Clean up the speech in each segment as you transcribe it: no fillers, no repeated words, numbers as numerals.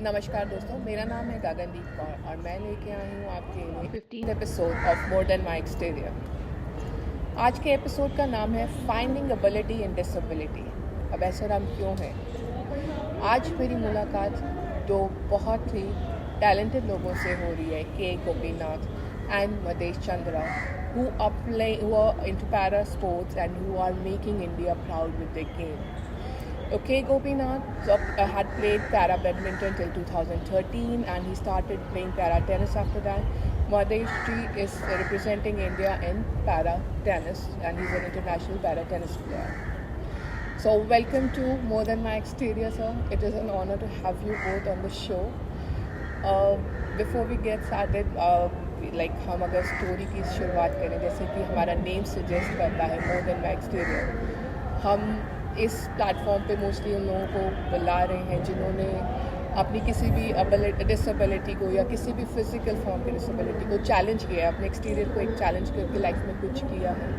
नमस्कार दोस्तों, मेरा नाम है गगनदीप कौर और मैं लेके आई हूँ आपके लिए 15th episode of more than my exterior. आज के एपिसोड का नाम है फाइंडिंग एबिलिटी इन डिसेबिलिटी। अब ऐसा नाम क्यों है? आज मेरी मुलाकात दो बहुत ही टैलेंटेड लोगों से हो रही है, K Gopinath and Madesh Chandra, who are into para sports and who are making India proud with their game. Okay, Gopinath had played para-badminton till 2013 and he started playing para-tennis after that. Madesh is representing India in para-tennis and he's an international para-tennis player. So welcome to More Than My Exterior, sir. It is an honor to have you both on the show. Before we get started, हम अगर story की शुरुआत करें, जैसे कि हमारा name suggest करता है मोर देन माई एक्सटीरियर, हम इस प्लेटफॉर्म पे मोस्टली उन लोगों को बुला रहे हैं जिन्होंने अपनी किसी भी डिसेबिलिटी को या किसी भी फिजिकल फॉर्म की डिसेबिलिटी को चैलेंज किया है, अपने एक्सटीरियर को एक चैलेंज करके लाइफ में कुछ किया है।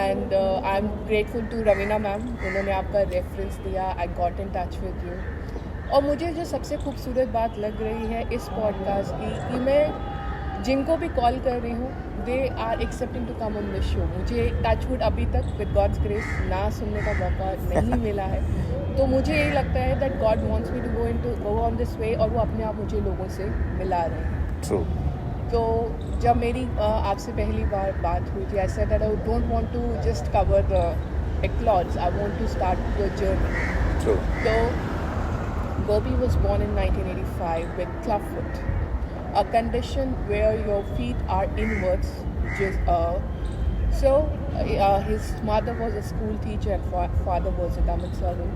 And I am grateful to Raveena ma'am, उन्होंने आपका रेफरेंस दिया, I got in touch with you. और मुझे जो सबसे खूबसूरत बात लग रही है इस पॉडकास्ट की कि मैं जिनको भी कॉल कर रही हूँ, they are accepting to come on this show. मुझे टचवुड अभी तक विद गॉड्स ग्रेस ना सुनने का मौका नहीं मिला है, तो मुझे यही लगता है that God wants me to go on this way, और वो अपने आप मुझे लोगों से मिला रहे हैं। True. तो जब मेरी आपसे पहली बार बात हुई थी, I said that I don't want to just cover the accolades, I want to start your journey. True. So Gopi was born in 1985 with clubfoot, a condition where your feet are inwards. His mother was a school teacher and father was a government servant,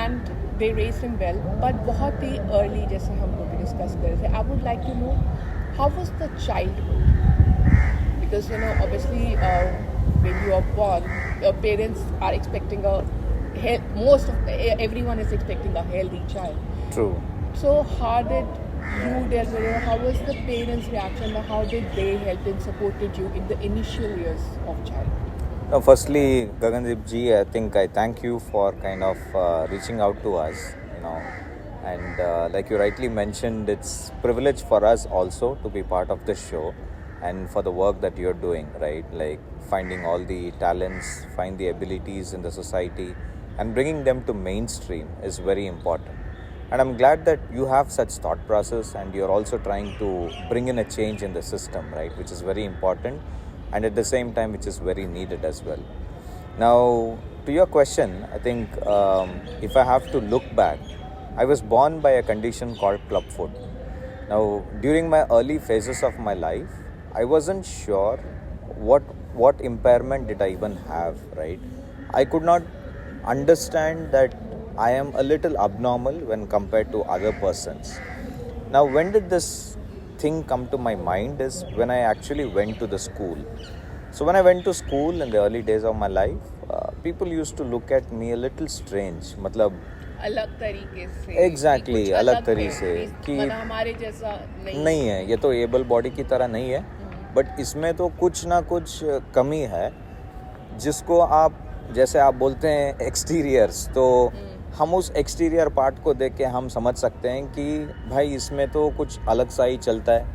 and they raised him well. But बहुत ही early, जैसे हम लोग discuss कर रहे थे, I would like to know how was the childhood, because obviously when you are born, your parents are expecting everyone is expecting a healthy child. True. So how did you deal with it? How was the parents' reaction? How did they help and supported you in the initial years of childhood? Firstly, Gagandeep ji, I think I thank you for kind of reaching out to us, and like you rightly mentioned, it's privilege for us also to be part of this show and for the work that you're doing, right? Like finding all the talents, find the abilities in the society and bringing them to mainstream is very important. And I'm glad that you have such thought process and you're also trying to bring in a change in the system, right? Which is very important and at the same time which is very needed as well. Now, to your question, I think if I have to look back, I was born by a condition called clubfoot. Now, during my early phases of my life, I wasn't sure what impairment did I even have, right? I could not understand that I am a little abnormal when compared to other persons. Now, when did this thing come to my mind is when I actually went to the school. So when I went to school in the early days of my life, people used to look at me a little strange. मतलब अलग तरीके से, Exactly, अलग तरीके से कि हमारे जैसा नहीं है, ये तो एबल बॉडी की तरह नहीं है, बट इसमें तो कुछ ना कुछ कमी है जिसको आप जैसे आप बोलते हैं एक्सटीरियर्स, तो हम उस एक्सटीरियर पार्ट को देख के हम समझ सकते हैं कि भाई इसमें तो कुछ अलग सा ही चलता है,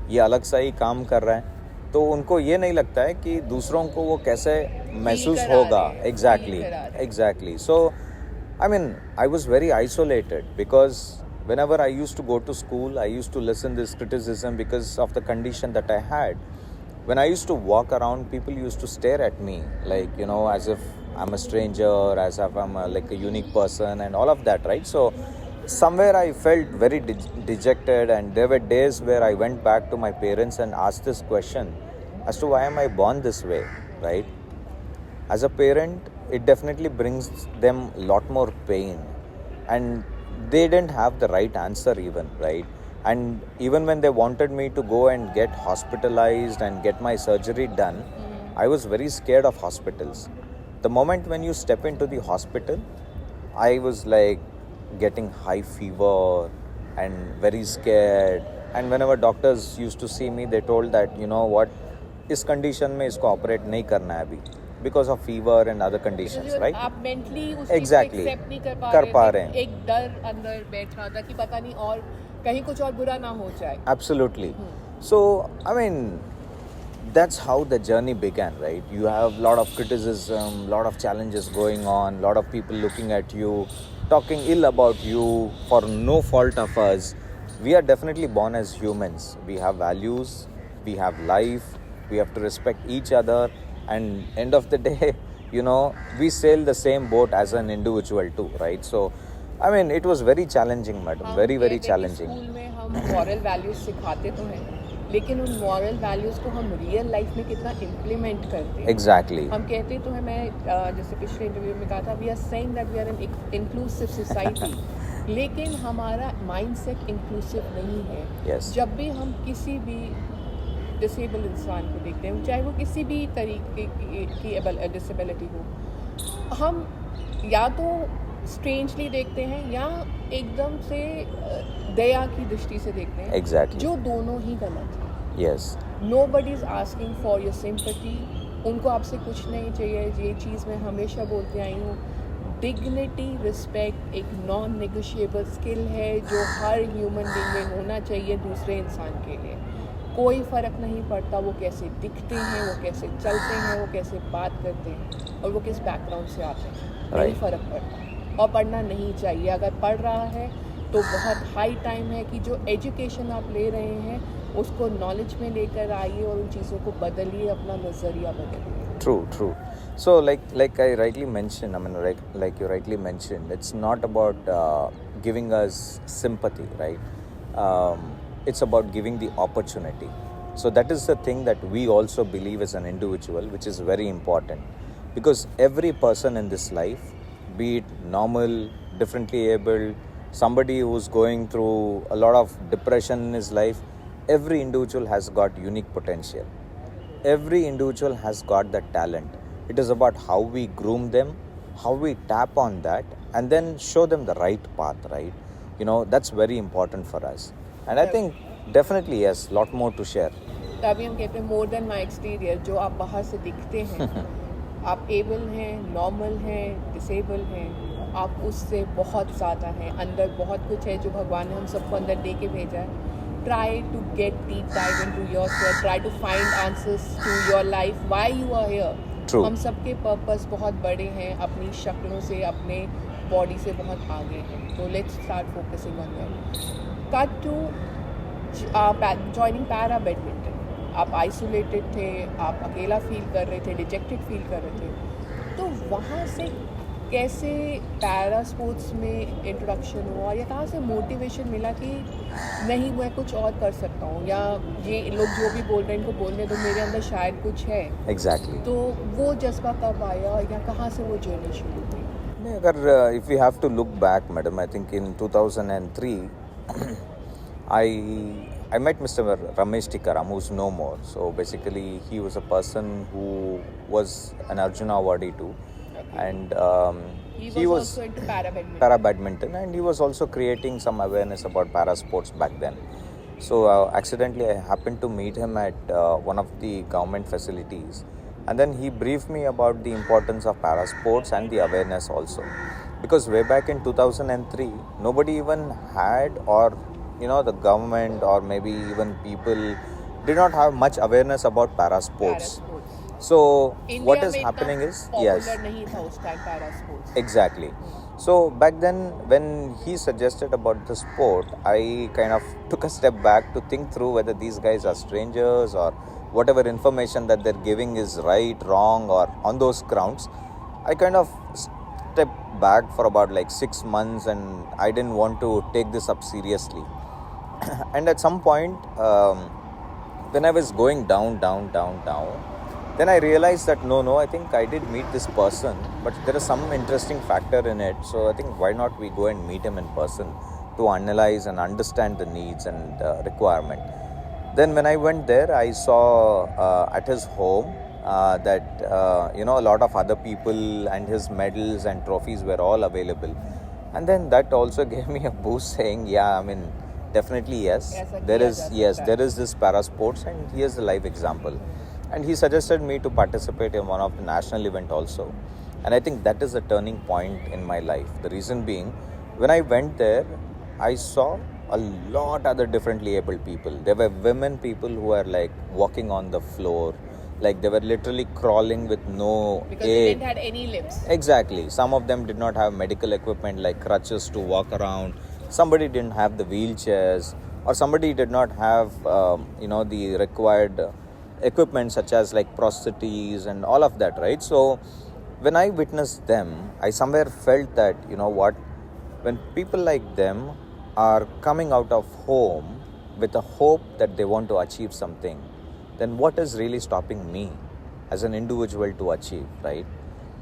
ये अलग सा ही काम कर रहा है, तो उनको ये नहीं लगता है कि दूसरों को वो कैसे महसूस होगा। Exactly. So I mean, I was very isolated because whenever I used to go to school, I used to listen this criticism because of the condition that I had. When I used to walk around, people used to stare at me like, as if I'm a stranger, as if I'm like a unique person and all of that, right? So somewhere I felt very dejected, and there were days where I went back to my parents and asked this question as to why am I born this way, right? As a parent, it definitely brings them a lot more pain, and they didn't have the right answer even, right? And even when they wanted me to go and get hospitalized and get my surgery done, I was very scared of hospitals. The moment when you step into the hospital, I was like getting high fever and very scared. And whenever doctors used to see me, they told that, इस condition में इसको operate नहीं करना है अभी. because of fever and other conditions, right? आप mentally उस Exactly. चीज़ को accept नहीं कर पा थे, रहे हैं। एक डर अंदर बैठ रहा था कि पता नहीं और कहीं कुछ और बुरा ना हो जाए. Absolutely. So, I mean, that's how the journey began, right? You have a lot of criticism, lot of challenges going on, lot of people looking at you, talking ill about you for no fault of us. We are definitely born as humans. We have values, we have life, we have to respect each other, and end of the day, you know, we sail the same boat as an individual too, right? So, I mean, it was very challenging, madam. Very, very challenging. School में हम moral values सिखाते तो हैं, लेकिन उन moral values को हम real life में कितना इम्प्लीमेंट करते हैं. Exactly. हम कहते तो हैं, मैं जैसे पिछले इंटरव्यू में कहा था, we are saying that we are an inclusive society, लेकिन हमारा माइंडसेट इंक्लूसिव नहीं है. Yes. जब भी हम किसी भी डिसेबल इंसान को देखते हैं, चाहे वो किसी भी तरीके की डिसेबिलिटी हो, हम या तो स्ट्रेंजली देखते हैं या एकदम से दया की दृष्टि से देखते हैं. Exactly. जो दोनों ही गलत है. Yes. Nobody is asking for your sympathy. उनको आपसे कुछ नहीं चाहिए. ये चीज़ मैं हमेशा बोलती आई हूँ. डिग्निटी, रिस्पेक्ट एक नॉन नेगोशिएबल स्किल है जो हर ह्यूमन बीइंग में होना चाहिए दूसरे इंसान के लिए. कोई फ़र्क नहीं पड़ता वो कैसे दिखते हैं, वो कैसे चलते हैं, वो कैसे बात करते हैं और वो किस बैकग्राउंड से आते हैं. नहीं फ़र्क पड़ता और पढ़ना नहीं चाहिए. अगर पढ़ रहा है तो बहुत हाई टाइम है कि जो एजुकेशन आप ले रहे हैं उसको नॉलेज में लेकर आइए और उन चीज़ों को बदलिए, अपना नज़रिया बदलिए. True. So, like I rightly mentioned, I mean, like you rightly mentioned, it's not about giving us sympathy, right? It's about giving the opportunity. So that is the thing that we also believe as an individual, which is very important, because every person in this life, be it normal, differently abled, somebody who's going through a lot of depression in his life, every individual has got unique potential. Every individual has got that talent. It is about how we groom them, how we tap on that, and then show them the right path, right? You know, that's very important for us. And I think definitely, yes, lot more to share. तभी हम कहते हैं more than माई exterior. जो आप बाहर से दिखते हैं, आप एबल हैं, नॉर्मल हैं, डिसेबल हैं, आप उससे बहुत ज़्यादा हैं. अंदर बहुत कुछ है जो भगवान ने हम सबको अंदर दे के भेजा है. Try to get deep dive into yourself. Try to find answers to your life. Why you are here. True. हम सबके पर्पस बहुत बड़े हैं, अपनी शक्लों से, अपने बॉडी से बहुत आगे हैं. तो let's start focusing on that. Cut to joining para-badminton. आप आइसोलेटेड थे, आप अकेला फील कर रहे थे, डिजेक्टेड फील कर रहे थे. तो वहाँ से कैसे पैरा स्पोर्ट्स में इंट्रोडक्शन हुआ या कहाँ से मोटिवेशन मिला कि नहीं मैं कुछ और कर सकता हूँ, या ये लोग जो भी बोल रहे हैं इनको बोलने दो, मेरे अंदर शायद कुछ है. Exactly. तो वो जज्बा कब आया या कहाँ से वो जर्नी शुरू हुई? नहीं, अगर if we have to look back, madam, I think in 2003 I met Mr. Ramesh Tikaram, who's no more. So basically he was a person who was an Arjuna awardee too. Okay. And he was also into para-badminton, and he was also creating some awareness about para sports back then. So accidentally I happened to meet him at one of the government facilities, and then he briefed me about the importance of para sports and the awareness also, because way back in 2003 nobody even had, or you know, the government or maybe even people did not have much awareness about para sports. So India what is happening is, yes, नहीं था उस time para sports. exactly. So back then when he suggested about the sport, I kind of took a step back to think through whether these guys are strangers or whatever information that they're giving is right, wrong, or on those grounds. I kind of stepped back for about like 6 months, and I didn't want to take this up seriously. And at some point, when I was going down, then I realized that no, I think I did meet this person, but there is some interesting factor in it. So I think why not we go and meet him in person to analyze and understand the needs and requirement. Then when I went there, I saw at his home that a lot of other people and his medals and trophies were all available. And then that also gave me a boost, saying, yeah, I mean, definitely yes, there is this para sports, and here's the live example. and he suggested me to participate in one of the national event also. And I think that is a turning point in my life. The reason being, when I went there, I saw a lot other differently abled people. There were women people who were like walking on the floor, like they were literally crawling with no because aid. they didn't have any limbs. Exactly. Some of them did not have medical equipment like crutches to walk around. Somebody didn't have the wheelchairs, or somebody did not have the required equipment such as like prostheses and all of that, right? So when I witnessed them, I somewhere felt that, you know what, when people like them are coming out of home with a hope that they want to achieve something, then what is really stopping me as an individual to achieve, right?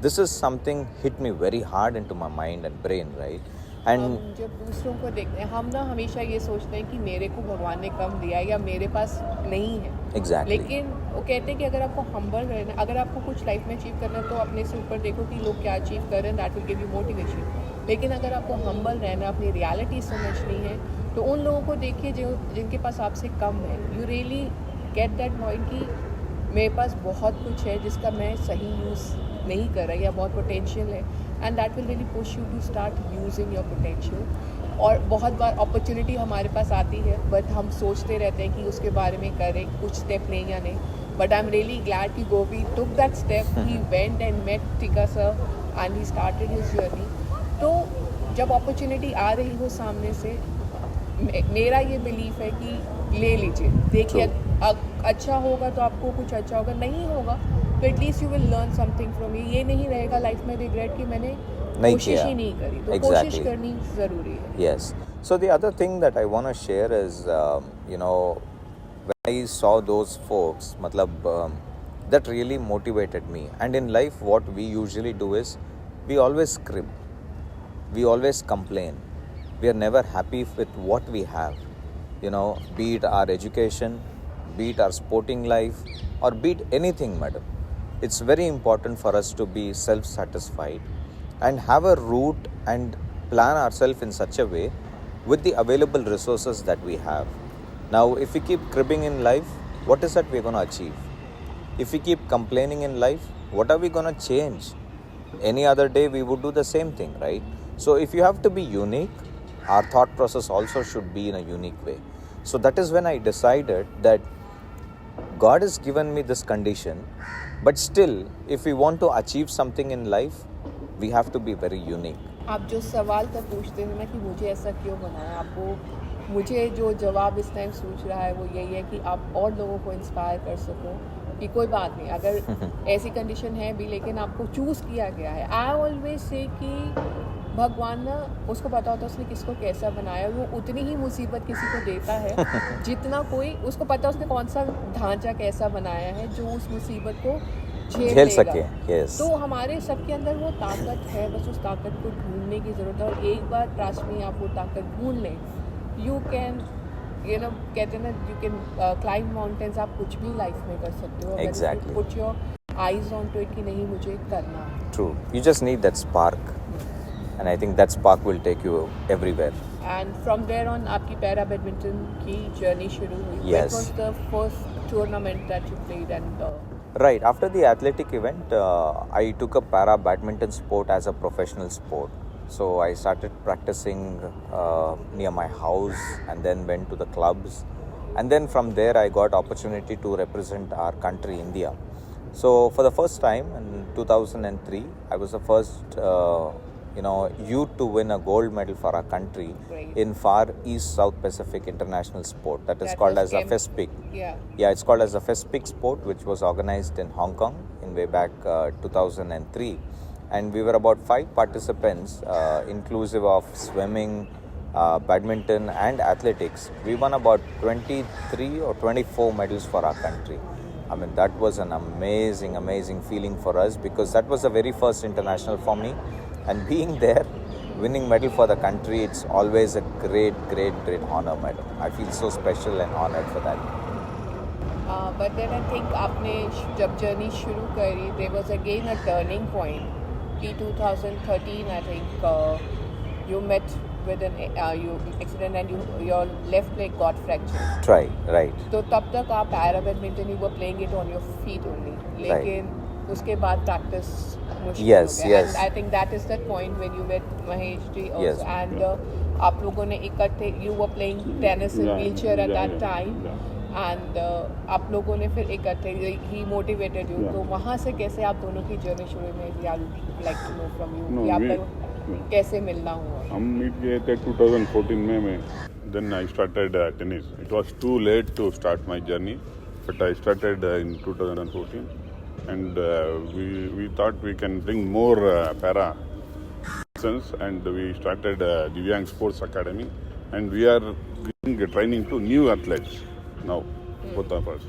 This is something hit me very hard into my mind and brain, right? हम And जब दूसरों को देखते हैं, हम ना हमेशा ये सोचते हैं कि मेरे को भगवान ने कम दिया या मेरे पास नहीं है. exactly, लेकिन वो कहते हैं कि अगर आपको हम्बल रहना, अगर आपको कुछ लाइफ में अचीव करना है तो अपने से ऊपर देखो कि लोग क्या अचीव कर रहे हैं, that will give you motivation. लेकिन अगर आपको हम्बल रहना, अपनी रियलिटी समझनी है, तो उन लोगों को देखिए जो जिनके पास आपसे कम है. You really get that point कि मेरे पास बहुत कुछ है जिसका मैं सही यूज़ नहीं कर रहा या बहुत पोटेंशियल है, and that will really push you to start using your potential. और बहुत बार अपॉर्चुनिटी हमारे पास आती है, बट हम सोचते रहते हैं कि उसके बारे में करें, कुछ स्टेप लें या नहीं. But I am really glad कि Gopi took that step. He went and met Tika sir and he started his journey. तो जब अपॉर्चुनिटी आ रही हो सामने से, मेरा ये बिलीफ है कि ले लीजिए, देखिए अच्छा होगा तो आपको कुछ अच्छा होगा, नहीं होगा तो at least you will learn something from. ये नहीं रहेगा लाइफ में रिग्रेट कि मैंने कोशिश ही नहीं करी. तो कोशिश करनी ज़रूरी है. yes. So the other thing that I want to share is, when I saw those folks, that really motivated me. And in life, what we usually do is, we always crib, we always complain, we are never happy with what we have. Be it our education, be it our sporting life, or be it anything, madam. It's very important for us to be self-satisfied and have a route and plan ourselves in such a way with the available resources that we have. Now, if we keep cribbing in life, what is that we're going to achieve? If we keep complaining in life, what are we going to change? Any other day, we would do the same thing, right? So, if you have to be unique, our thought process also should be in a unique way. So, that is when I decided that God has given me this condition, but still, if we want to achieve something in life, we have to be very unique. आप जो सवाल तक पूछते हैं ना कि मुझे ऐसा क्यों बनाया, आपको मुझे जो जवाब इस टाइम सोच रहा है वो यही है कि आप और लोगों को इंस्पायर कर सको कि कोई बात नहीं, अगर ऐसी कंडीशन है भी लेकिन आपको चूज़ किया गया है. आई ऑलवेज से कि भगवान ना, उसको पता होता है उसने किसको कैसा बनाया. वो उतनी ही मुसीबत किसी को देता है जितना कोई, उसको पता है उसने कौन सा ढांचा कैसा बनाया है जो उस मुसीबत को झेल सके. yes. तो हमारे सबके अंदर वो ताकत है, बस उस ताकत को ढूंढने की ज़रूरत है. और एक बार ट्रस्ट में आप वो ताकत ढूंढ लें, यू कैन कहते हैं ना, यू कैन क्लाइंब माउंटेन्स. आप कुछ भी लाइफ में कर सकते हो. Exactly. Put your eyes on to it कि नहीं मुझे करना है. True. You just need that spark. And I think that spark will take you everywhere. And from there on, आपकी para-badminton की journey शुरू हुई. Yes. What was the first tournament that you played? And Right. After the athletic event, I took up para-badminton sport as a professional sport. So I started practicing near my house and then went to the clubs. And then from there, I got opportunity to represent our country, India. So for the first time in 2003, I was the first youth to win a gold medal for our country. Great. In Far East South Pacific International Sport. That is called as a FESPIC. Yeah, it's called as a FESPIC sport, which was organized in Hong Kong in way back 2003. And we were about 5 participants, inclusive of swimming, badminton and athletics. We won about 23 or 24 medals for our country. I mean, that was an amazing feeling for us, because that was the very first international for me. And being there, winning medal for the country, it's always a great honor, madam. I feel so special and honored for that. But then I think आपने जब journey शुरू करी, there was again a turning point. In 2013, I think you met with an accident and your left leg got fractured. Right. तो तब तक आप para-badminton you were playing it on your feet only. लेकिन उसके बाद practice मुश्किल हो गया. Yes. And I think that is the point when you met Mahesh ji also. Yes. And आप लोगों ने इकट्ठे you were playing tennis in wheelchair at that time. And आप लोगों ने फिर इकट्ठे he motivated you. तो वहाँ से कैसे आप दोनों की जर्नी शुरू में I would like to know from you. आपका कैसे मिलना हुआ? हम मीट गए थे 2014 में. Then I started tennis. It was too late to start my journey, but I started in 2014, and we thought we can bring more para lessons, and we started Divyang Sports Academy, and we are giving training to new athletes now, both of us.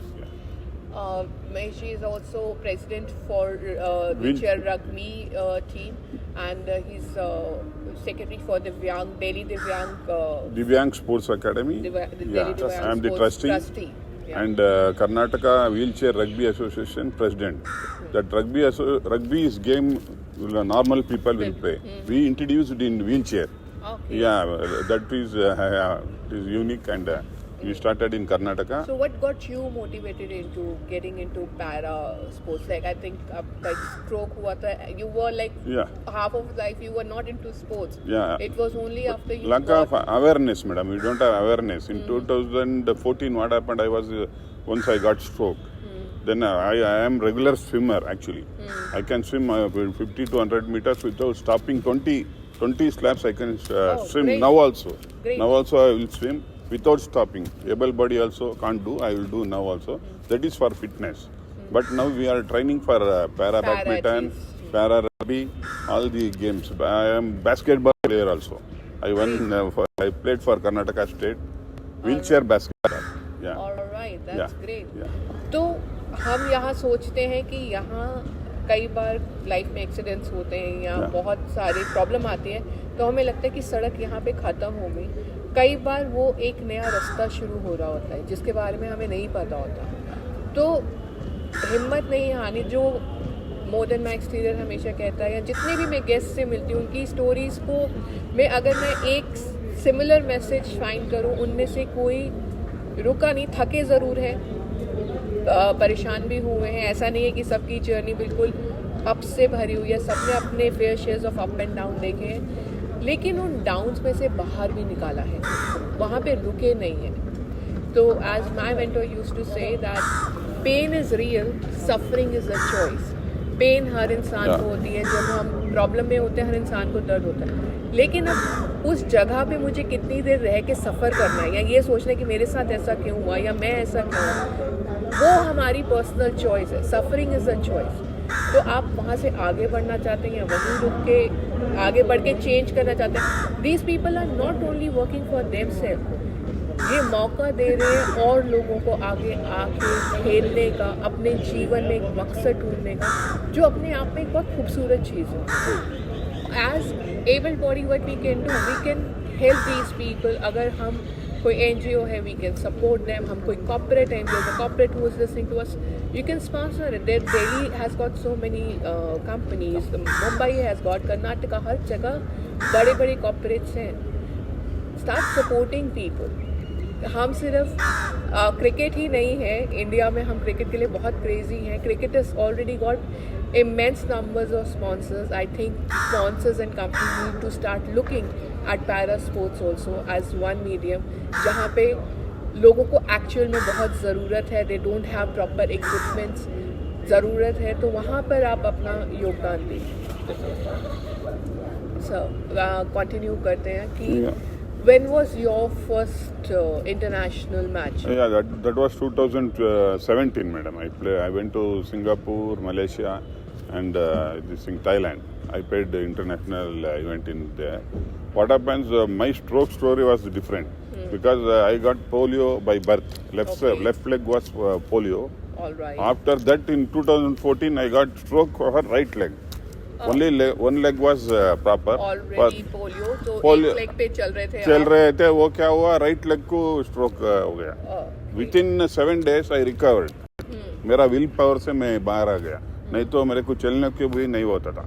Mahesh is also president for wheelchair rugby team, and he's secretary for Divyang, Delhi Divyang. Divyang Sports Academy. I am the trustee. Yeah. And Karnataka Wheelchair Rugby Association president. That rugby is game normal people will play. We introduced it in wheelchair. Okay. Yeah, that is unique, and we started in Karnataka. So what got you motivated into getting into para sports? Like I think like stroke hua tha, you were like half of life you were not into sports. Yeah. It was only after you lack of awareness, madam. We don't have awareness. In 2014, what happened? I was once I got stroke. Then I am regular swimmer actually. I can swim 50 to 100 meters without stopping. 20 slaps I can swim. Great. Now also. Great. Now also I will swim without stopping. Able body also can't do. I will do now also. That is for fitness. But now we are training for para-badminton, para-rugby, all the games. I am basketball player also. I played for Karnataka State. Wheelchair basketball. Yeah. All right, that's great. Yeah. तो हम यहाँ सोचते हैं कि यहाँ कई बार life में accidents होते हैं या बहुत सारी प्रॉब्लम आती है, तो हमें लगता है कि सड़क यहाँ पे ख़त्म हो गई. कई बार वो एक नया रास्ता शुरू हो रहा होता है जिसके बारे में हमें नहीं पता होता. तो हिम्मत नहीं हारनी. जो मोर देन माई एक्सटीरियर हमेशा कहता है, या जितने भी मैं गेस्ट से मिलती हूँ उनकी स्टोरीज़ को मैं अगर मैं एक सिमिलर मैसेज फाइंड करूँ, उनमें से कोई रुका नहीं, थके ज़रूर है, परेशान भी हुए हैं. ऐसा नहीं है कि सबकी जर्नी बिल्कुल अप से भरी हुई है. सबने अपने fair shares of up and down देखे हैं, लेकिन उन डाउन्स में से बाहर भी निकाला है, वहाँ पे रुके नहीं हैं. तो as my mentor used to say that pain is real, suffering is a choice. Pain हर इंसान को होती है, जब हम प्रॉब्लम में होते हैं हर इंसान को दर्द होता है, लेकिन अब उस जगह पे मुझे कितनी देर रह के सफ़र करना है, या ये सोचना है कि मेरे साथ ऐसा क्यों हुआ या मैं ऐसा क्यों, वो हमारी पर्सनल चॉइस है. Suffering is a choice. तो आप वहाँ से आगे बढ़ना चाहते हैं या वहीं रुक के आगे बढ़ के चेंज करना चाहते हैं. These people are not only working for themselves, ये मौका दे रहे हैं और लोगों को आगे आके खेलने का, अपने जीवन में एक मकसद ढूंढने का, जो अपने आप में एक बहुत खूबसूरत चीज़ है. As able body what we can do, we can help these people. अगर हम कोई NGO है, वी कैन सपोर्ट देम. हम कोई कॉर्पोरेट है, corporate who is listening to us, you can sponsor it. Delhi has got so many companies, Mumbai has got, Karnataka, हर जगह बड़े बड़े कॉर्पोरेट्स हैं. Start supporting people. हम सिर्फ क्रिकेट ही नहीं है, इंडिया में हम क्रिकेट के लिए बहुत क्रेजी हैं. Cricket is already got immense numbers of sponsors. I think sponsors and companies need to start looking at para sports also as one medium जहाँ पे लोगों को एक्चुअल में बहुत ज़रूरत है. They don't have proper equipments, ज़रूरत है, तो वहाँ पर आप अपना योगदान दें. कंटिन्यू करते हैं कि when was your first international match? Yeah, that was 2017, madam. I went to Singapore, Malaysia, and this in Thailand. I played the international event in there. What happens? My stroke story was different because I got polio by birth. Left leg was polio. All right. After that, in 2014, I got stroke for right leg. Only one leg was proper. Already polio, तो एक leg पे चल रहे थे. वो क्या हुआ, right leg को स्ट्रोक हो गया. विथिन 7 days आई रिकवर्ड. मेरा विल पावर से मैं बाहर आ गया, नहीं तो मेरे को चलने के भी नहीं होता था.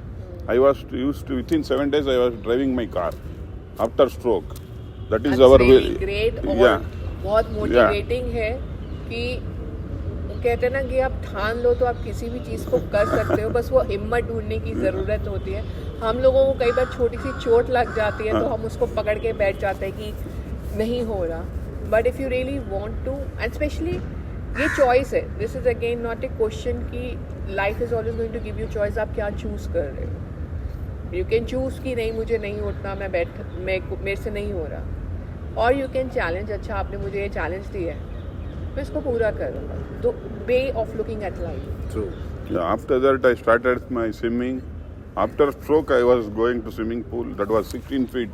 I was used to, within 7 days I was driving my car after stroke. That is That's our really great और yeah. बहुत मोटिवेटिंग है कि कहते हैं ना कि आप ठान लो तो आप किसी भी चीज़ को कर सकते हो, बस वो हिम्मत ढूंढने की ज़रूरत होती है. हम लोगों को कई बार छोटी सी चोट लग जाती है तो हम उसको पकड़ के बैठ जाते हैं कि नहीं हो रहा. But if you really want to, and specially ये चॉइस है. This is again not a question कि life is always going to give you choice. आप क्या चूज़ कर रहे हो. यू कैन चूज़ कि नहीं मुझे नहीं उठना, मेरे से नहीं हो रहा. और यू कैन चैलेंज, अच्छा आपने मुझे ये चैलेंज दिया है मैं इसको पूरा करूँगा. तो way of looking at life. True. Yeah, after that I started my swimming. After stroke I was going to swimming pool that was 16 feet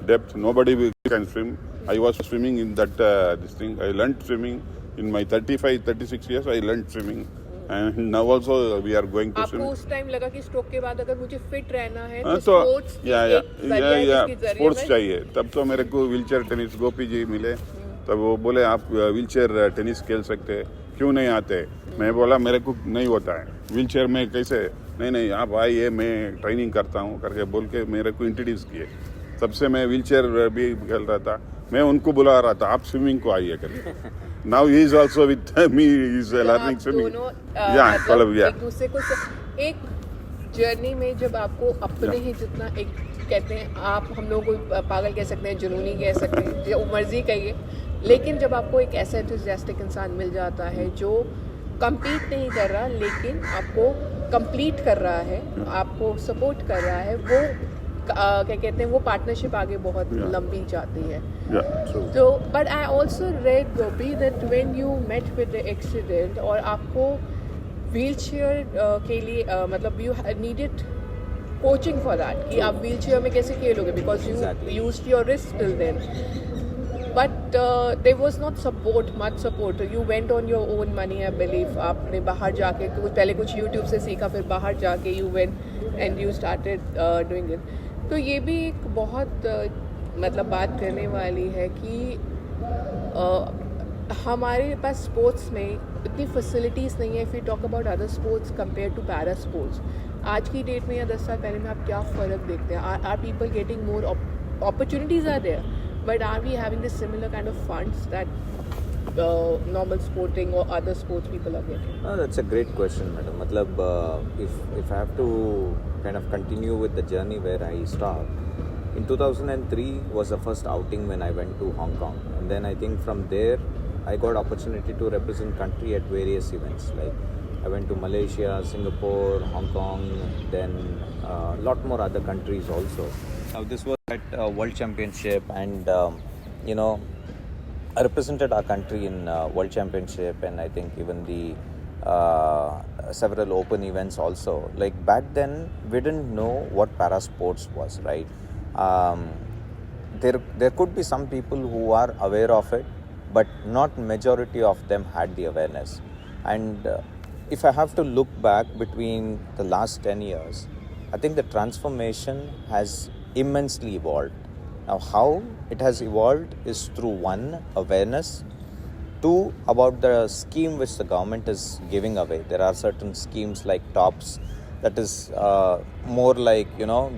depth. Nobody can swim. I was swimming in that this thing. I learnt swimming in my 36 years. I learnt swimming. And now also we are going to swim. आपको उस time लगा कि stroke के बाद अगर मुझे fit रहना है हाँ, तो स्पोर्ट्स स्पोर्ट्स चाहिए. तब तो मेरे को व्हीलचेयर टेनिस गोपी जी मिले. तब वो बोले आप व्हीलचेयर टेनिस खेल सकते हैं, क्यों नहीं आते. मैं बोला मेरे को नहीं होता है व्हीलचेयर में कैसे. नहीं आप आइए मैं ट्रेनिंग करता हूँ करके बोल के मेरे को इंट्रोड्यूस किए. तब से मैं व्हीलचेयर भी खेल रहा था. मैं उनको बुला रहा था आप स्विमिंग को आइए करके. Now he is also with me, he is learning swimming. एक दूसरे को एक जर्नी में जब आपको अपने ही जितना एक कहते हैं आप हम लोगों को पागल कह सकते हैं, जुनूनी कह सकते हैं, जो मर्जी कहिए, लेकिन जब आपको एक ऐसा एंथुसियास्टिक इंसान मिल जाता है जो कम्पीट नहीं कर रहा लेकिन आपको कंप्लीट कर रहा है, आपको सपोर्ट कर रहा है, वो क्या कहते हैं वो पार्टनरशिप आगे बहुत लंबी जाती है. तो but I also read Gopi that when you met with the accident और आपको व्हीलचेयर के लिए मतलब you needed coaching for that कि आप व्हीलचेयर में कैसे खेलोगे because you used your wrist till then. But there was not much support. You went on your own money, I believe. आपने बाहर जाके पहले कुछ YouTube से सीखा, फिर बाहर जाके you went and you started doing it. तो ये भी एक बहुत मतलब बात करने वाली है कि हमारे पास स्पोर्ट्स में इतनी फैसिलिटीज़ नहीं है. If you talk about other sports compare to para sports, आज की डेट में या 10 साल पहले में आप क्या फ़र्क देखते हैं. Are people getting more opportunities are there? But are we having the similar kind of funds that normal sporting or other sports people are getting? Oh, that's a great question, madam. Matlab, if I have to kind of continue with the journey where I stopped, in 2003 was the first outing when I went to Hong Kong, and then I think from there I got opportunity to represent country at various events. Like I went to Malaysia, Singapore, Hong Kong, then a lot more other countries also. Now this was at World Championship, and I represented our country in World Championship, and I think even the several open events also. Like back then, we didn't know what para sports was, right? There could be some people who are aware of it, but not majority of them had the awareness. And if I have to look back between the last 10 years, I think the transformation has immensely evolved. Now how it has evolved is through one, awareness, two, about the scheme which the government is giving away. There are certain schemes like TOPS that is more like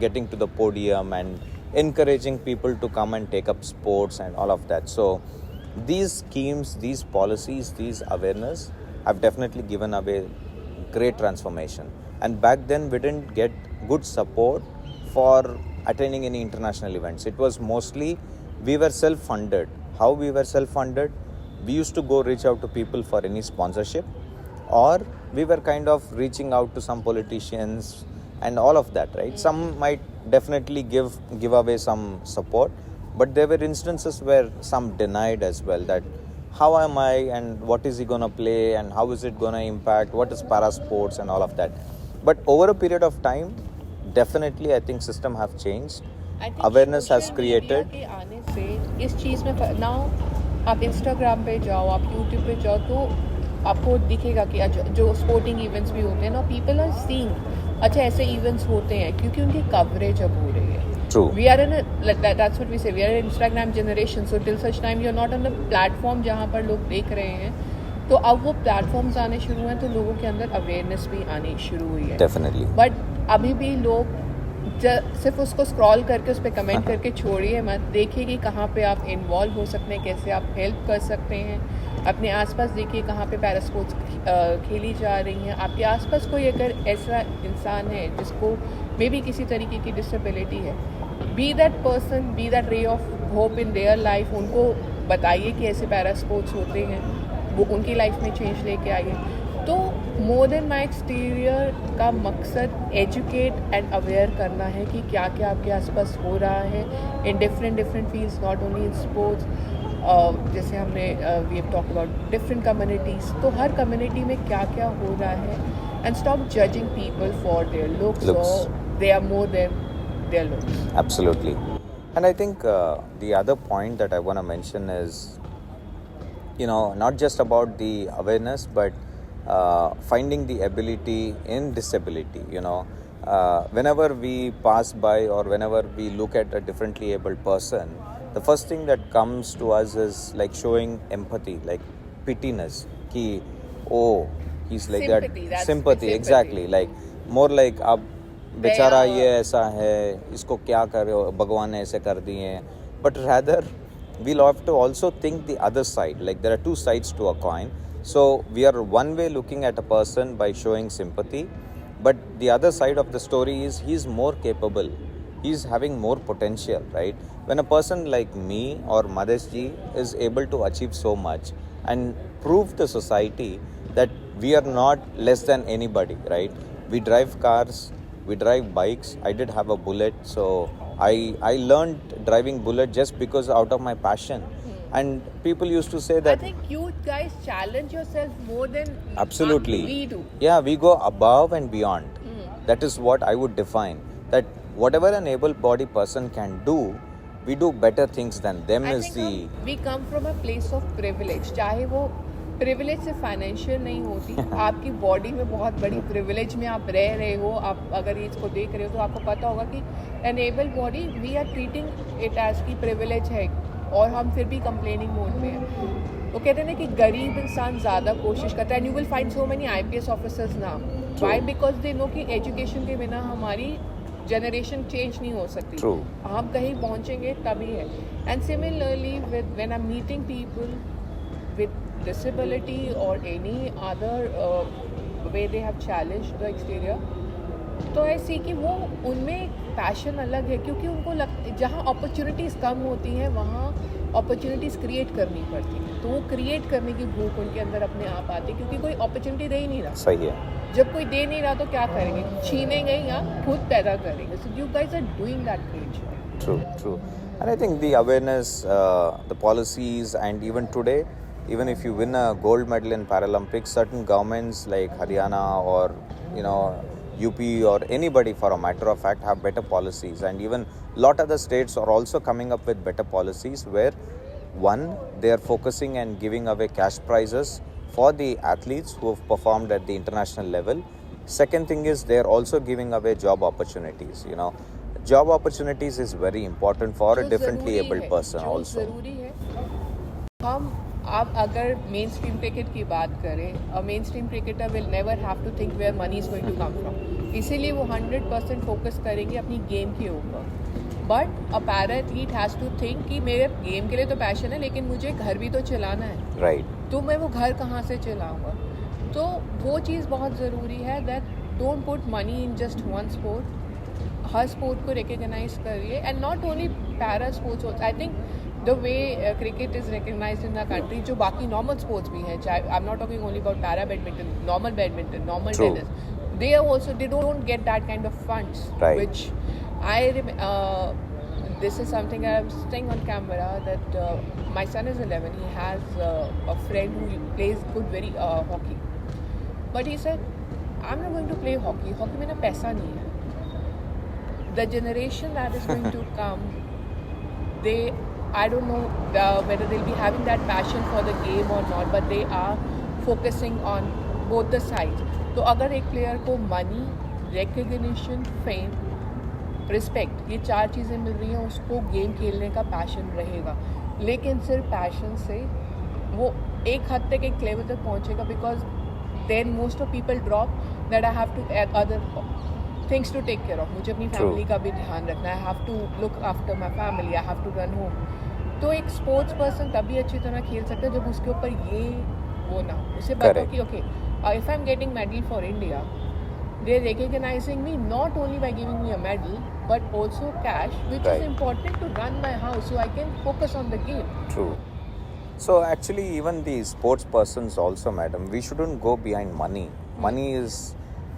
getting to the podium and encouraging people to come and take up sports and all of that. So these schemes, these policies, these awareness have definitely given away great transformation. And back then we didn't get good support for attending any international events. It was mostly we were self-funded. How we were self-funded? We used to go reach out to people for any sponsorship, or we were kind of reaching out to some politicians and all of that, right? Some might definitely give away some support, but there were instances where some denied as well, that how am I and what is he going to play and how is it going to impact, what is para sports and all of that. But over a period of time, definitely I think system have changed, awareness has created. के आने से इस चीज़ में ना आप Instagram पे जाओ, आप यूट्यूब पे जाओ, तो आपको दिखेगा कि जो स्पोर्टिंग इवेंट्स भी होते हैं ना, पीपल आर सीइंग अच्छा ऐसे इवेंट्स होते हैं क्योंकि उनकी कवरेज अब हो रही है. True. We are in that's what we say, we are an Instagram generation, so till such time you're not on the platform जहाँ पर लोग देख रहे हैं, तो अब वो प्लेटफॉर्म्स आने शुरू हैं तो लोगों के अंदर अवेयरनेस भी आनी शुरू हुई है. Definitely. बट अभी भी लोग सिर्फ उसको स्क्रॉल करके उस पर कमेंट करके छोड़िए मत, देखिए कि कहाँ पे आप इन्वॉल्व हो सकते हैं, कैसे आप हेल्प कर सकते हैं। अपने आसपास देखिए कहाँ पे पैरा स्पोर्ट्स खेली जा रही हैं। आपके आसपास कोई अगर ऐसा इंसान है जिसको मे बी किसी तरीके की डिसेबिलिटी है, be that person, be that ray of hope in their life. उनको बताइए कि ऐसे पैरा स्पोर्ट्स होते हैं, वो उनकी लाइफ में चेंज लेके आइए। तो मोर देन माई एक्सटीरियर का मकसद एजुकेट एंड अवेयर करना है कि क्या क्या आपके आसपास हो रहा है in different fields, not only in sports. जैसे हमने we have talk about different communities, तो हर कम्युनिटी में क्या क्या हो रहा है, and stop judging people for their looks और they are more than their looks. Absolutely. And I think the other point that I want to mention is, not just about the awareness, but finding the ability in disability. Whenever we pass by or whenever we look at a differently abled person, the first thing that comes to us is like showing empathy, like pityness, ki oh, he's like Sympathy, that. that's Sympathy, exactly. Like more like अब बेचारा ये ऐसा है, इसको क्या कर रहे हो, भगवान ने ऐसे कर दिए हैं. But rather we'll have to also think the other side. Like there are two sides to a coin. So we are one way looking at a person by showing sympathy, but the other side of the story is he's more capable, he's having more potential, right? When a person like me or Madesh ji is able to achieve so much and prove the society that we are not less than anybody, right? We drive cars, we drive bikes. I did have a bullet, so I learned driving bullet just because out of my passion. And people used to say I that think you guys challenge yourself more than absolutely we do. Yeah, we go above and beyond. That is what I would define, that whatever an able-bodied person can do, we do better things than them. I is think the we come from a place of privilege. चाहे वो privilege से financial नहीं होती, आपकी body में बहुत बड़ी privilege में आप रह रहे हो. आप अगर इसको देख रहे हो तो आपको पता होगा कि an able body we are treating it as की प्रिविलेज है, और हम फिर भी कंप्लेनिंग मोड में हैं. वो कहते हैं ना कि गरीब इंसान ज़्यादा कोशिश करता है. And you will find so many IPS officers now. Why? Because they know कि एजुकेशन के बिना हमारी जनरेशन चेंज नहीं हो सकती. हम कहीं पहुंचेंगे तभी है. And similarly with when I am meeting people with disability or any other way they have challenged the exterior, तो ऐसी कि वो उनमें पैशन अलग है, क्योंकि उनको जहाँ अपॉर्चुनिटीज़ कम होती हैं वहाँ अपॉर्चुनिटीज़ क्रिएट करनी पड़ती हैं. तो वो क्रिएट करने की भूख उनके अंदर अपने आप आती है, क्योंकि कोई अपॉर्चुनिटी दे ही नहीं रहा. सही है. जब कोई दे नहीं रहा तो क्या करेंगे? छीनेंगे या खुद पैदा करेंगे. So you guys are doing that great job. True. And I think the awareness, the policies, and even today, even if you win a gold medal in Paralympics, certain governments like Haryana or UP or anybody for a matter of fact have better policies, and even lot other states are also coming up with better policies where one, they are focusing and giving away cash prizes for the athletes who have performed at the international level. Second thing is they are also giving away job opportunities. Job opportunities is very important for a differently abled person also. ज़रूरी है. हम आप अगर main stream cricket की बात करें, a main stream cricketer will never have to think where money is going to come from. इसीलिए वो 100% फोकस करेंगे अपनी गेम के ऊपर. But a para athlete has to think कि मेरे गेम के लिए तो पैशन है, लेकिन मुझे घर भी तो चलाना है. राइट. तो मैं वो घर कहाँ से चलाऊँगा? तो वो चीज़ बहुत ज़रूरी है, that don't put money in just one sport. Her sport को रिकग्नाइज करिए, and not only para sports. I think the way cricket is recognized in the country, जो बाकी normal sports भी हैं, चाहे I'm not talking only about para-badminton, normal badminton, normal tennis, they don't get that kind of funds. Right. Which this is something I'm saying on camera, that my son is 11. He has a friend who plays very hockey, but he said I'm not going to play hockey में ना पैसा नहीं है. The generation that is going to come, I don't know whether they'll be having that passion for the game or not, but they are focusing on both the sides. तो अगर एक player को money, recognition, fame, respect, ये 4 चीज़ें मिल रही हैं, उसको game खेलने का पैशन रहेगा. लेकिन सिर्फ पैशन से वो एक हद तक एक लेवल तक पहुँचेगा, because then most of people drop that I have to add other things to take care of. मुझे अपनी True. family का भी ध्यान रखना है. I have to look after my family. I have to run home. तो एक sports person तभी अच्छी तरह खेल सकता है जब उसके ऊपर ये वो ना उसे पता कि okay if I'm getting medal for India, they're recognizing me not only by giving me a medal but also cash, which Right. is important to run my house so I can focus on the game. True. So actually, even the sports persons also, madam, we shouldn't go behind money. Money is,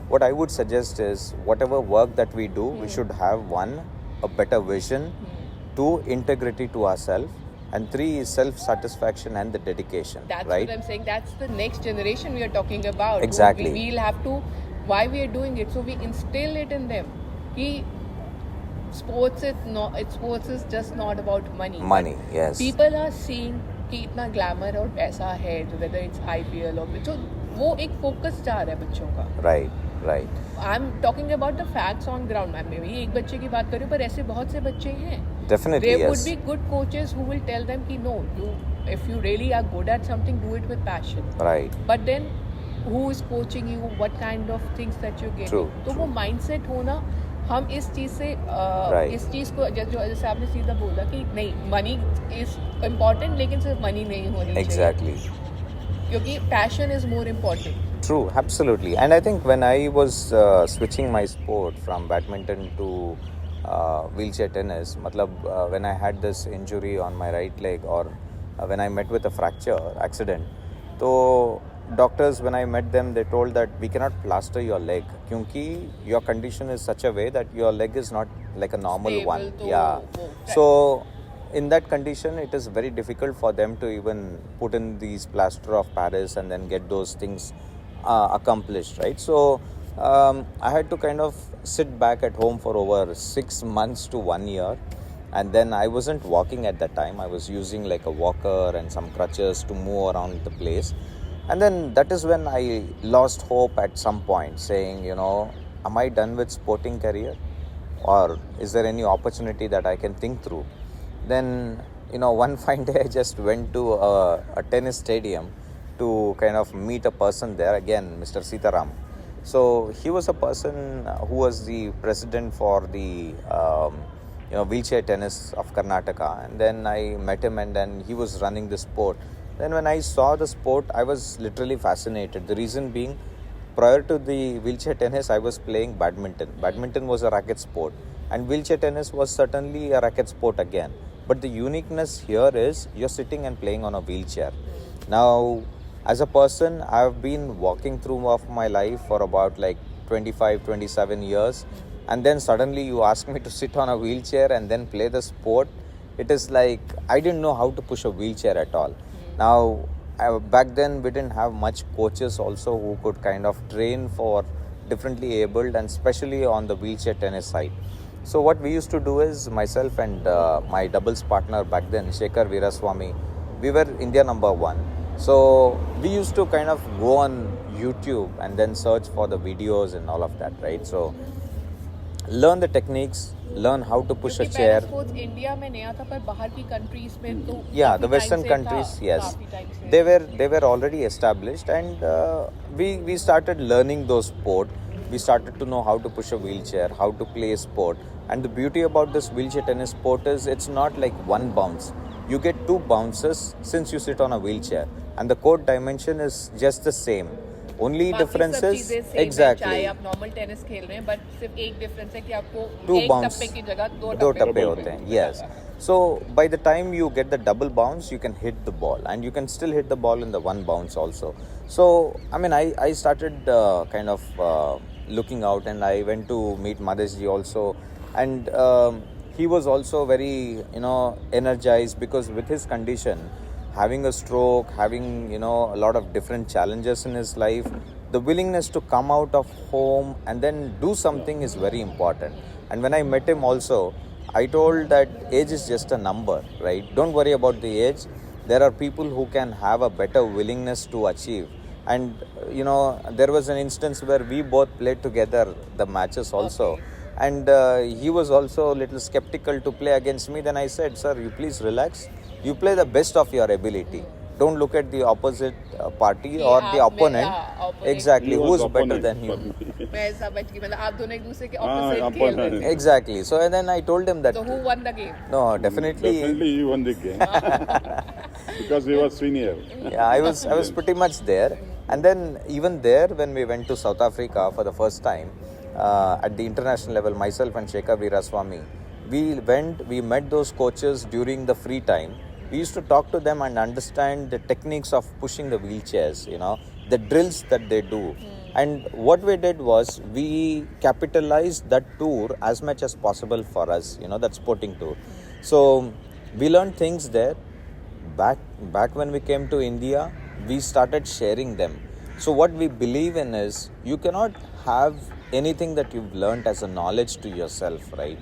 what I would suggest is, whatever work that we do, we should have a better vision, 2, integrity to ourselves, and 3 is self-satisfaction and the dedication. That's right? what I'm saying. That's the next generation we are talking about. Exactly. We'll have to, why we are doing it, so we instill it in them. Sports is just not about money. Money, yes. People are seeing कि इतना glamour और पैसा है, whether it's IPL or जो वो एक focus जा रहा है बच्चों का. Right. I'm talking about the facts on ground. मैं भी एक बच्चे की बात कर रही हूँ, पर ऐसे बहुत से बच्चे हैं. Definitely, There yes. would be good coaches who will tell them कि no, if you really are good at something, do it with passion. Right. But then, who is coaching you? What kind of things that you're getting? True, तो वो mindset होना, हम इस चीज़ से Right. इस चीज़ को जैसे आपने सीधा बोला कि नहीं, money is important, लेकिन सिर्फ money नहीं होनी चाहिए. Exactly. क्योंकि passion is more important. True, absolutely. And I think when I was switching my sport from badminton to wheelchair tennis, when I had this injury on my right leg, or when I met with a fracture accident, so doctors, when I met them, they told that we cannot plaster your leg because your condition is such a way that your leg is not like a normal Stable one. to Yeah. वो So in that condition, it is very difficult for them to even put in these plaster of Paris and then get those things accomplished, right? So I had to kind of sit back at home for over 6 months to 1 year, and then I wasn't walking at that time. I was using like a walker and some crutches to move around the place. And then that is when I lost hope at some point, saying, am I done with sporting career, or is there any opportunity that I can think through? Then, one fine day I just went to a tennis stadium to kind of meet a person there, again, Mr. Sitaram. So he was a person who was the president for the wheelchair tennis of Karnataka, and then I met him, and then he was running the sport. Then when I saw the sport, I was literally fascinated. The reason being, prior to the wheelchair tennis, I was playing badminton. Badminton was a racket sport, and wheelchair tennis was certainly a racket sport again. But the uniqueness here is you're sitting and playing on a wheelchair. Now, as a person, I've been walking through of my life for about like 25, 27 years. And then suddenly you ask me to sit on a wheelchair and then play the sport. It is like, I didn't know how to push a wheelchair at all. Now, back then we didn't have much coaches also who could kind of train for differently abled, and especially on the wheelchair tennis side. So what we used to do is, myself and my doubles partner back then, Shekhar Veeraswamy, we were India number 1. So we used to kind of go on YouTube and then search for the videos and all of that, right? So learn the techniques, learn how to push a chair. Sports India में नया था, पर बाहर की countries में तो Yeah, the काफी Western time से countries, था, yes, काफी time से. they were already established, and we started learning those sport. We started to know how to push a wheelchair, how to play a sport. And the beauty about this wheelchair tennis sport is it's not like one bounce. You get 2 bounces since you sit on a wheelchair, and the court dimension is just the same. Only difference is exactly चाहे आप normal tennis खेल रहे हैं, but सिर्फ एक difference है कि आपको 2 एक bounce, टप्पे की जगह 2 दो टप्पे टप्पे होते हैं. Yes. So by the time you get the double bounce, you can hit the ball, and you can still hit the ball in the 1 bounce also. So I mean, I started kind of looking out, and I went to meet Madesh ji also, and he was also very energized, because with his condition, having a stroke, having a lot of different challenges in his life, the willingness to come out of home and then do something is very important. And when I met him also, I told that age is just a number, right? Don't worry about the age. There are people who can have a better willingness to achieve. And there was an instance where we both played together the matches also. Okay. And he was also a little skeptical to play against me. Then I said, sir, you please relax. You play the best of your ability. don't look at the opposite party कि or आप the में- opponent. opponent- Exactly, He was who's better opponent than you. for me. मैं ऐसा बच गई, मतलब आप दोनों एक दूसरे के हाँ, opposite खेल रहे opponent. थे. Exactly. So and then I told him that. So who won the game? No, definitely. Definitely he won the game. Because he was senior. Yeah, I was pretty much there. And then even there, when we went to South Africa for the first time, at the international level, myself and Shekhar Veeraswamy, we met those coaches during the free time. We used to talk to them and understand the techniques of pushing the wheelchairs, the drills that they do. And what we did was we capitalized that tour as much as possible for us, that sporting tour. So we learned things there. Back when we came to India, we started sharing them. So what we believe in is you cannot have anything that you've learned as a knowledge to yourself, right?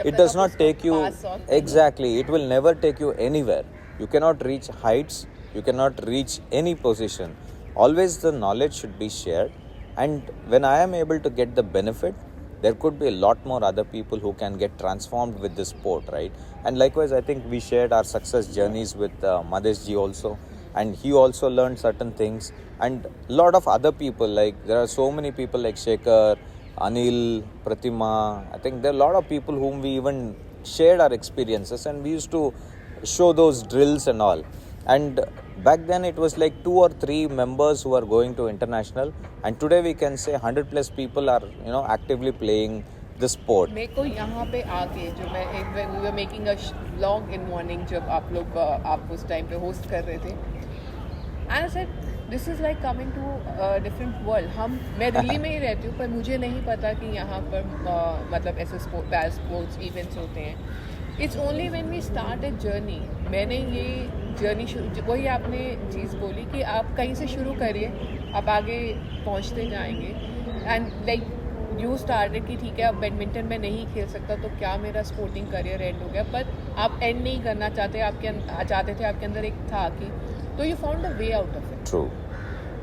It does not take you exactly. It will never take you anywhere. You cannot reach heights. You cannot reach any position. Always the knowledge should be shared. And when I am able to get the benefit, there could be a lot more other people who can get transformed with this sport, right? And likewise, I think we shared our success journeys with Madesh ji also. And he also learned certain things. And a lot of other people, like there are so many people like Shekhar, Anil, Pratima. I think there are a lot of people whom we even shared our experiences and we used to show those drills and all. And back then it was like 2 or 3 members who are going to international, and today we can say 100 plus people are actively playing the sport. मेरे को यहाँ पे आके जो मैं we were making a vlog in morning जब आप उस टाइम पे होस्ट कर रहे थे, and I said this is like coming to a different world. मैं दिल्ली में ही रहती हूँ, पर मुझे नहीं पता कि यहाँ पर मतलब ऐसे स्पोर्ट्स इवेंट्स होते हैं. It's only when we start a journey. मैंने ये जर्नी वही आपने चीज़ बोली कि आप कहीं से शुरू करिए, आप आगे पहुँचते जाएंगे. एंड लाइक यू स्टार्टेड कि ठीक है अब बैडमिंटन में नहीं खेल सकता तो क्या मेरा स्पोर्टिंग करियर एंड हो गया, पर आप एंड नहीं करना चाहते. चाहते थे, आपके अंदर एक था कि तो you found the way out of it. True.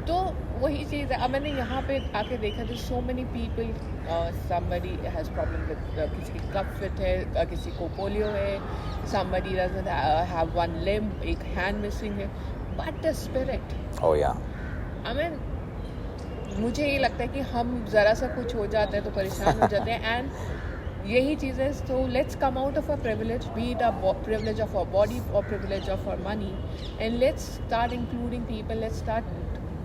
तो वही चीज़ है. अब मैंने यहाँ पे आके देखा तो so many people, somebody has problem with किसी की कप फिट है, किसी को पोलियो है, somebody doesn't have one limb, एक hand missing है, but the spirit. Oh yeah. I mean, मुझे ये लगता है कि हम ज़रा सा कुछ हो जाते हैं तो परेशान हो जाते हैं. एंड यही चीज़ है. So let's come out of our privilege, be it our privilege of our body or privilege of our money, and let's start including people. Let's start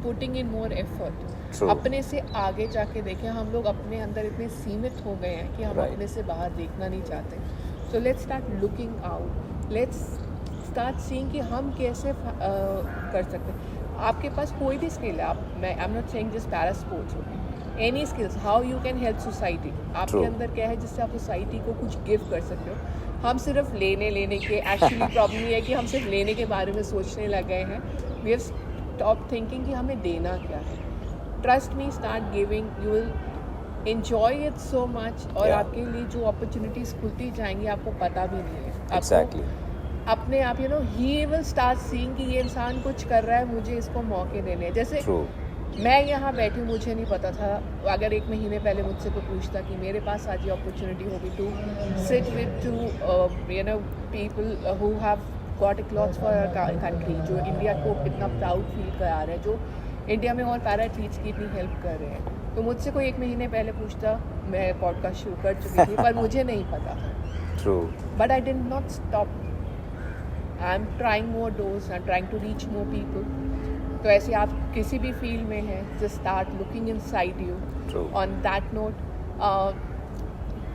putting in more effort. True. अपने से आगे जाके देखें. हम लोग अपने अंदर इतने सीमित हो गए हैं कि हम Right. अपने से बाहर देखना नहीं चाहते. So let's start looking out. Let's start seeing कि हम कैसे कर सकते हैं. आपके पास कोई भी स्किल है, I'm not saying just para sports, any skills, how you can help society. आपके True. अंदर क्या है जिससे आप सोसाइटी को कुछ गिव कर सकते हो. हम सिर्फ लेने के एक्चुअली प्रॉब्लम ये है कि हम सिर्फ लेने के बारे में सोचने लग गए हैं. वी हैव स्टॉप थिंकिंग कि हमें देना क्या है. Trust me, start giving, you will enjoy it so much. और Yeah. आपके लिए जो अपॉर्चुनिटीज खुलती जाएंगी आपको पता भी नहीं है. Exactly. अपने आप ही विल स्टार्ट सीइंग कि ये इंसान कुछ कर रहा है, मुझे इसको मौके देने हैं. जैसे True. मैं यहाँ बैठी हूँ, मुझे नहीं पता था. अगर 1 महीने पहले मुझसे कोई पूछता कि मेरे पास आज ये अपॉर्चुनिटी होगी to sit with two people who have got accolades for our country, जो इंडिया को इतना प्राउड फील करा रहे हैं, जो इंडिया में और पैरा एथलीट्स की इतनी हेल्प कर रहे हैं. तो मुझसे कोई 1 महीने पहले पूछता, मैं पॉडकास्ट शुरू कर चुकी थी पर मुझे नहीं पता था. True. But I did not stop. I'm trying more doors. I'm trying to reach more people. तो ऐसे आप किसी भी फील्ड में हैं, just start looking inside you. True. On that note,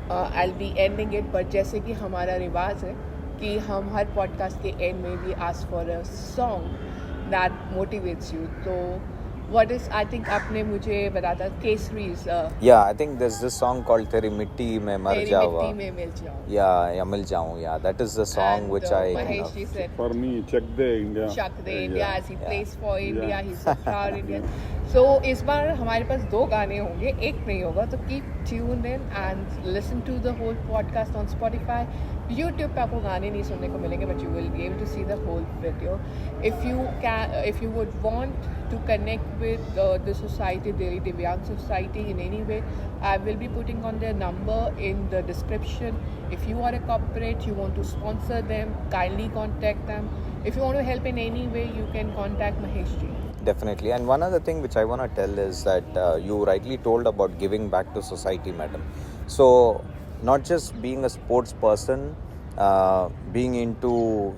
I'll be ending it. But जैसे कि हमारा रिवाज है कि हम हर पॉडकास्ट के एंड में भी ask for a song that motivates you. तो what is, I think आपने मुझे बताया था केसरीज. Yeah, I think there's this song called तेरी मिट्टी में मर तेरी जावा. मिट्टी में मिल जाऊं. या मिल जाऊं. Yeah, that is the song And, which I Mahesh ji said, For me, check the India. Chuck the India, as he plays for India, Yeah. he's a proud Indian. So इस बार हमारे पास 2 गाने होंगे, एक नहीं होगा. तो keep tuned in and listen to the whole podcast on Spotify. YouTube पे आपको गाने नहीं सुनने को मिलेंगे, but you will be able to see the whole video. If you would want to connect with the society, the Divyang society in any way, I will be putting on their number in the description. If you are a corporate, you want to sponsor them, kindly contact them. If you want to help in any way, you can contact Mahesh ji. Definitely. And one other thing which I want to tell is that you rightly told about giving back to society, madam. So not just being a sports person, being into,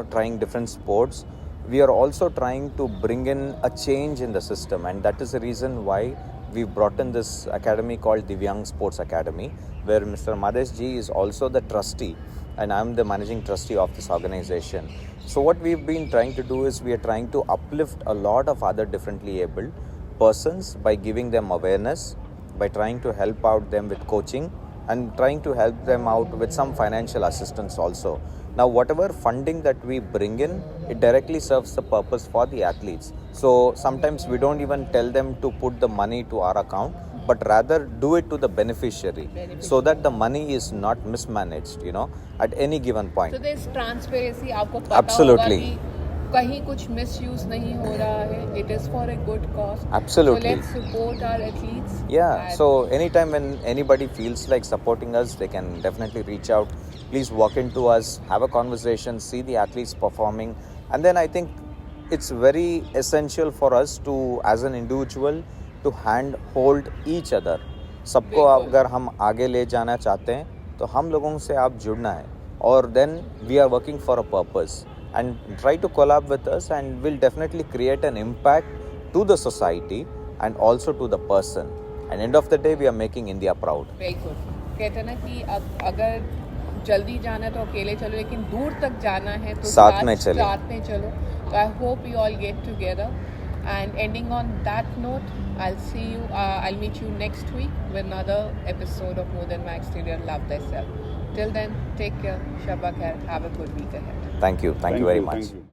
trying different sports, we are also trying to bring in a change in the system, and that is the reason why we've brought in this academy called Divyang Sports Academy, where Mr. Madesh ji is also the trustee and I'm the managing trustee of this organization. So what we've been trying to do is we are trying to uplift a lot of other differently abled persons by giving them awareness, by trying to help out them with coaching and trying to help them out with some financial assistance also. Now, whatever funding that we bring in, it directly serves the purpose for the athletes. So sometimes we don't even tell them to put the money to our account, but rather do it to the beneficiary so that the money is not mismanaged, at any given point. So there's transparency. आपको पता Absolutely. होगा कि कहीं कुछ misuse नहीं हो रहा है. It is for a good cause. Absolutely. So let's support our athletes. Yeah, so anytime when anybody feels like supporting us, they can definitely reach out. Please walk into us, have a conversation, see the athletes performing. And then I think it's very essential for us to, as an individual, to hand hold each other. सबको अगर हम आगे ले जाना चाहते हैं तो हम लोगों से आप जुड़ना है, और then we are working for a purpose, and try to collab with us and we'll definitely create an impact to the society and also to the person, and end of the day we are making India proud. बिल्कुल. कहते हैं ना कि अब अगर जल्दी जाना है तो अकेले चलो, लेकिन दूर तक जाना है तो साथ में चलो. So I hope you all get together. And ending on that note, I'll meet you next week with another episode of More Than My Exterior. Love Thyself. Till then, take care. Shabba khair. Have a good week ahead. Thank you very much. Thank you.